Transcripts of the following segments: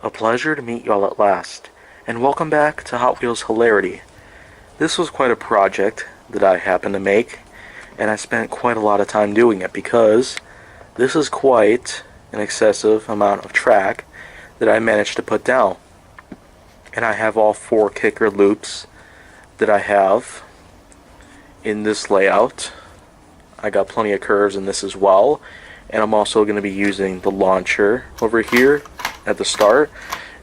A pleasure to meet y'all at last, and welcome back to Hot Wheels Hilarity. This was quite a project that I happened to make, and I spent quite a lot of time doing it because this is quite an excessive amount of track that I managed to put down. And I have all 4 kicker loops that I have in this layout. I got plenty of curves in this as well, and I'm also going to be using the launcher over here at the start.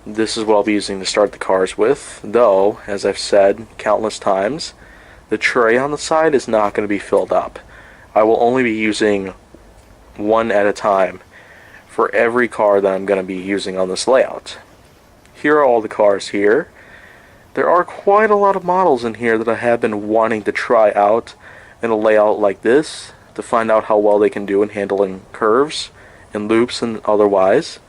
This is what I'll be using to start the cars with, though, as I've said countless times, the tray on the side is not going to be filled up. I will only be using one at a time for every car that I'm going to be using on this layout. Here are all the cars here. There are quite a lot of models in here that I have been wanting to try out in a layout like this to find out how well they can do in handling curves and loops and otherwise.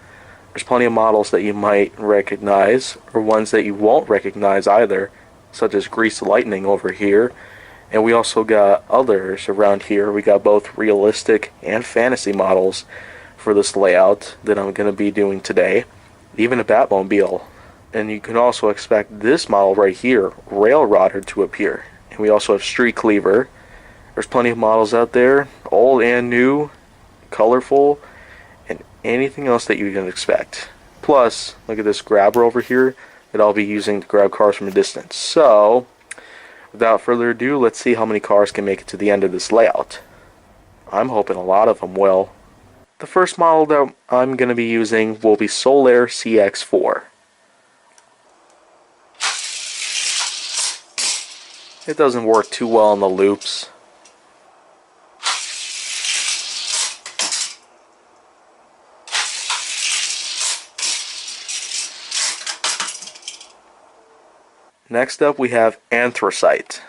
There's plenty of models that you might recognize, or ones that you won't recognize either, such as Grease Lightning over here. And we also got others around here. We got both realistic and fantasy models for this layout that I'm going to be doing today. Even a Batmobile. And you can also expect this model right here, Railrodder, to appear. And we also have Street Cleaver. There's plenty of models out there, old and new, colorful, and anything else that you can expect. Plus, look at this grabber over here that I'll be using to grab cars from a distance. So, without further ado, let's see how many cars can make it to the end of this layout. I'm hoping a lot of them will. The first model that I'm going to be using will be Solaire CX4. It doesn't work too well in the loops. Next up we have Anthracite.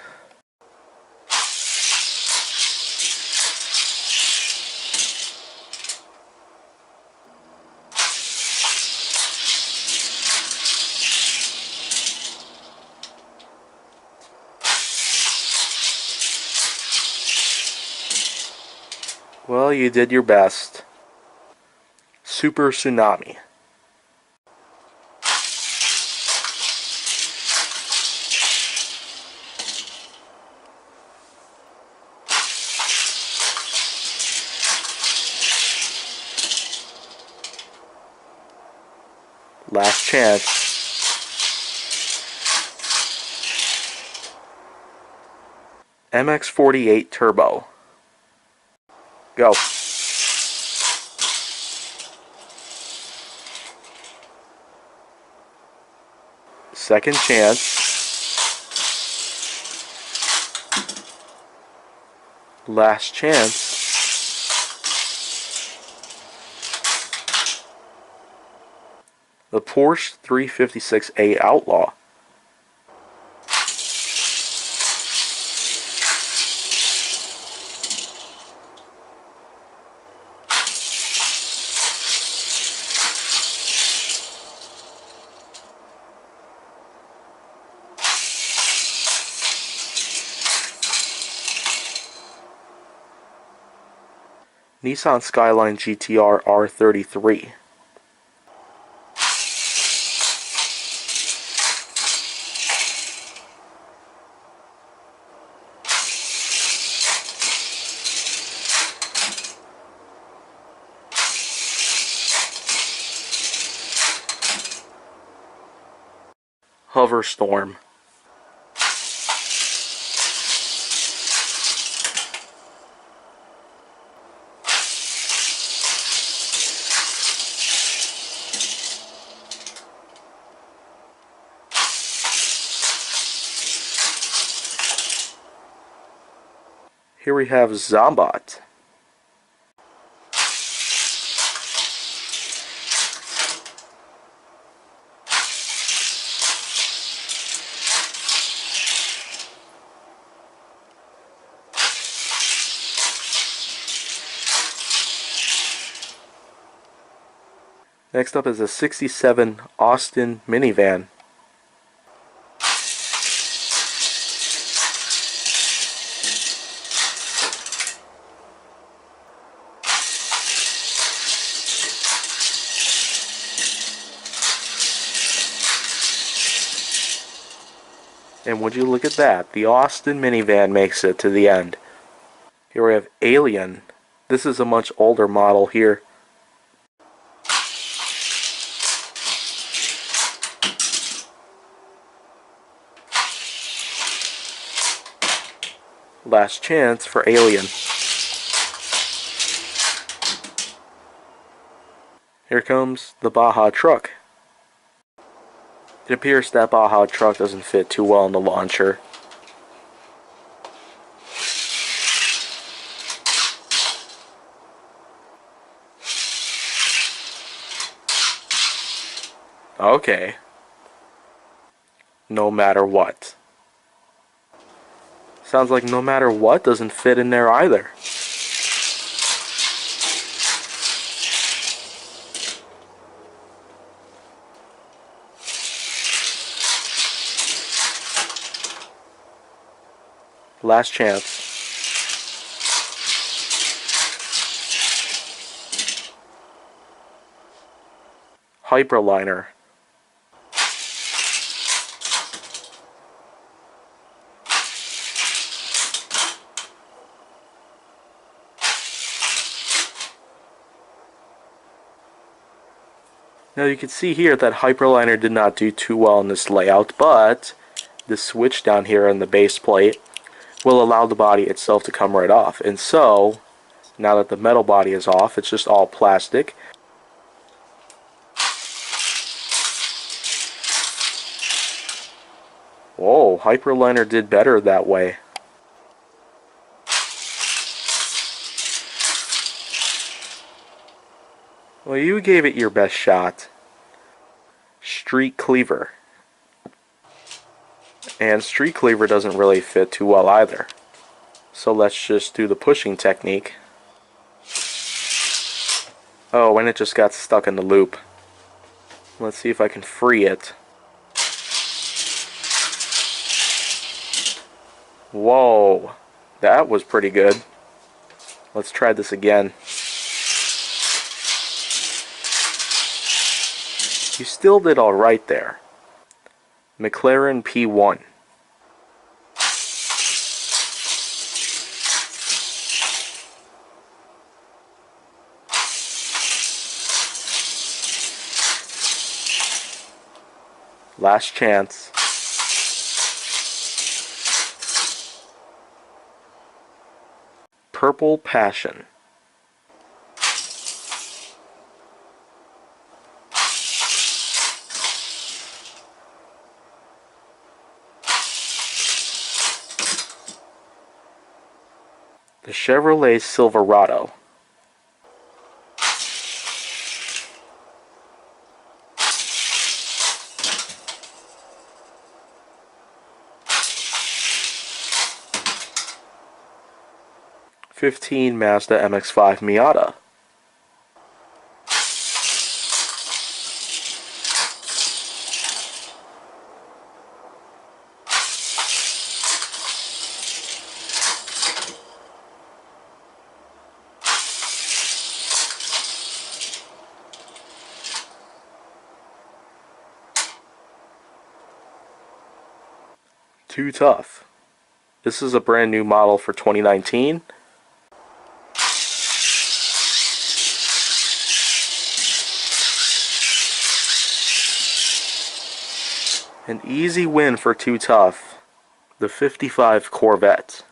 Well, you did your best. Super Tsunami. Last chance. MX-48 Turbo. Go. Second chance. Last chance. The Porsche 356A Outlaw. Nissan Skyline GTR R33. Hover Storm. Here we have Zombot. Next up is a 67 Austin minivan. And would you look at that, the Austin minivan makes it to the end. Here we have Alien. This is a much older model here. Last chance for Alien. Here comes the Baja truck. It appears that Baja truck doesn't fit too well in the launcher. Okay. No matter what. Sounds like no matter what doesn't fit in there either. Last chance. Hyperliner. Now you can see here that Hyperliner did not do too well in this layout, but this switch down here in the base plate will allow the body itself to come right off. And so, now that the metal body is off, it's just all plastic. Whoa, Hyperliner did better that way. Well, you gave it your best shot. Street Cleaver. And Street Cleaver doesn't really fit too well either. So let's just do the pushing technique. Oh, and it just got stuck in the loop. Let's see if I can free it. Whoa, that was pretty good. Let's try this again. You still did alright there. McLaren P1. Last chance. Purple Passion. The Chevrolet Silverado. '15 Mazda MX-5 Miata. Too Tough. This is a brand new model for 2019. An easy win for Too Tough. The '55 Corvette.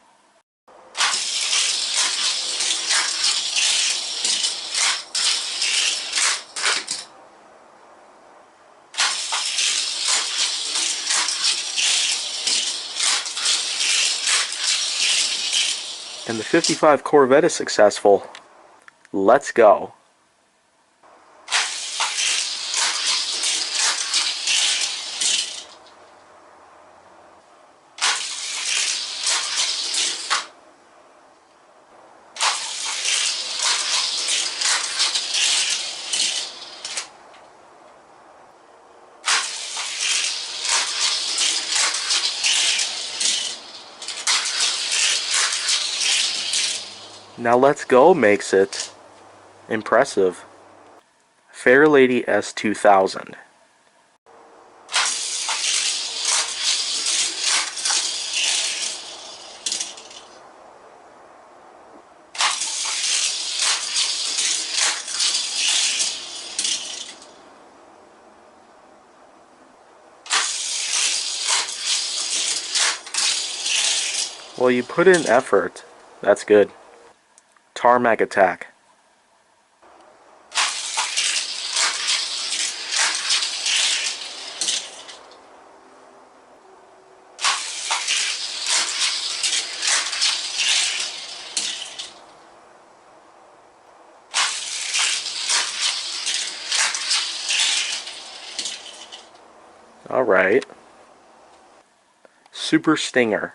And the '55 Corvette is successful. Let's go. Now Let's Go makes it impressive. Fairlady S2000. Well, you put in effort. That's good. Tarmac attack. Alright. Super Stinger.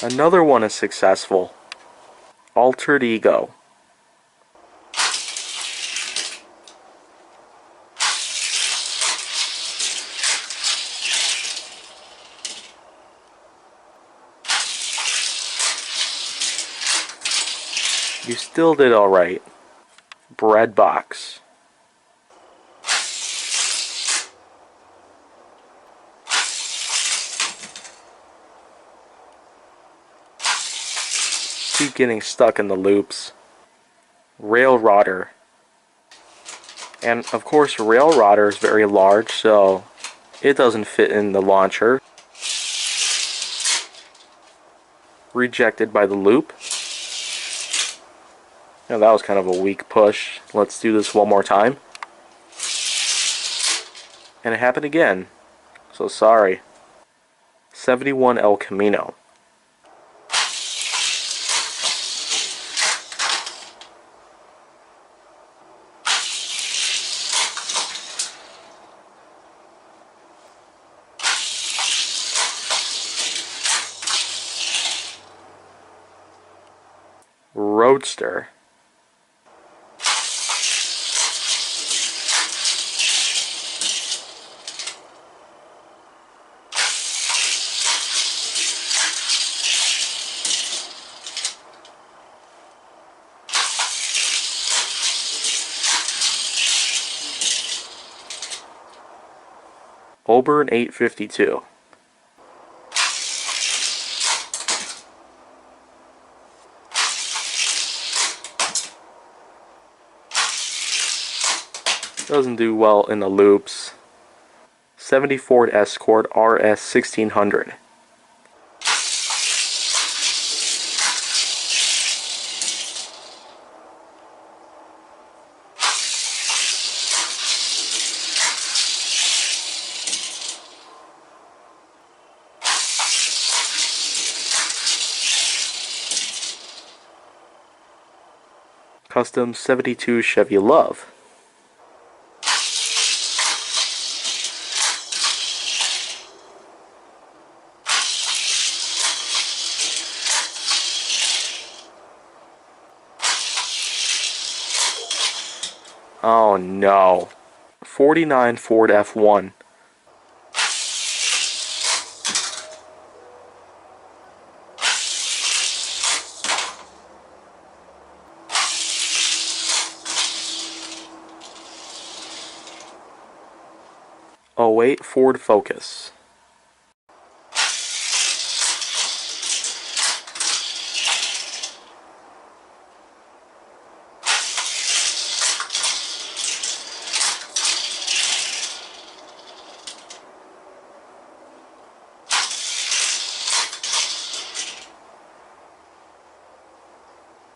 Another one is successful. Altered Ego. You still did alright. Bread Box. Keep getting stuck in the loops. Rail Rodder. And of course, Rail Rodder is very large, so it doesn't fit in the launcher. Rejected by the loop. Now that was kind of a weak push. Let's do this one more time. And it happened again. So sorry. 71 El Camino. Roadster. Auburn 852. Doesn't do well in the loops. 70 Ford Escort RS 1600. Custom 72 Chevy Love. Oh no. 49 Ford F1. '08 Ford Focus.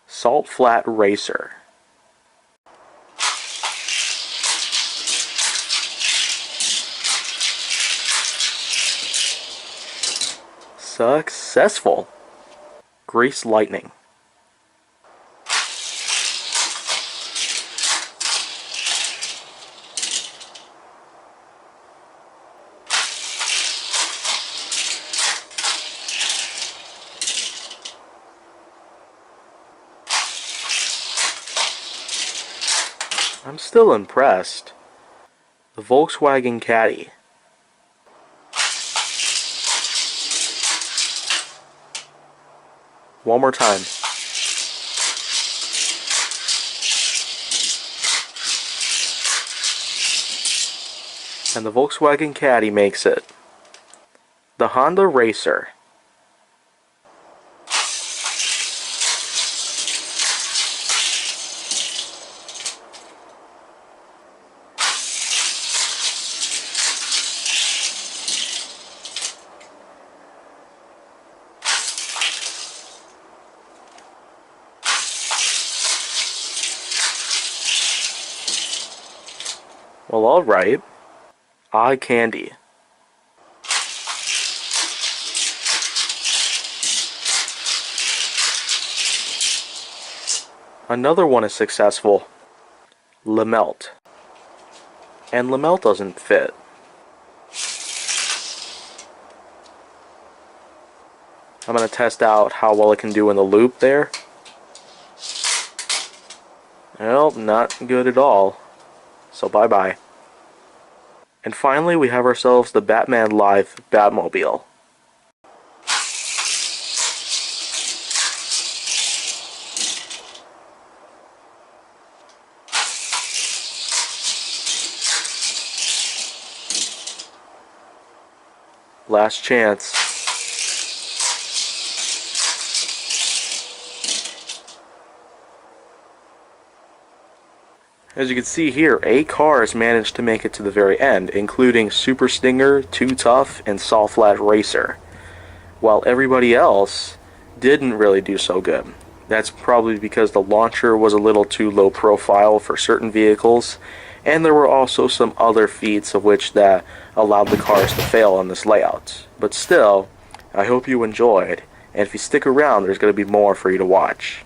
Salt Flat Racer. Successful. Grease Lightning. I'm still impressed. The Volkswagen Caddy. One more time. And the Volkswagen Caddy makes it. The Honda Racer. Well, alright. Eye candy. Another one is successful. Lamelt. And Lamelt doesn't fit. I'm going to test out how well it can do in the loop there. Well, not good at all. So bye-bye. And finally, we have ourselves the Batman Live Batmobile. Last chance. As you can see here, 8 cars managed to make it to the very end, including Super Stinger, Too Tough, and Saw Flat Racer, while everybody else didn't really do so good. That's probably because the launcher was a little too low profile for certain vehicles, and there were also some other feats of which that allowed the cars to fail on this layout. But still, I hope you enjoyed, and if you stick around, there's going to be more for you to watch.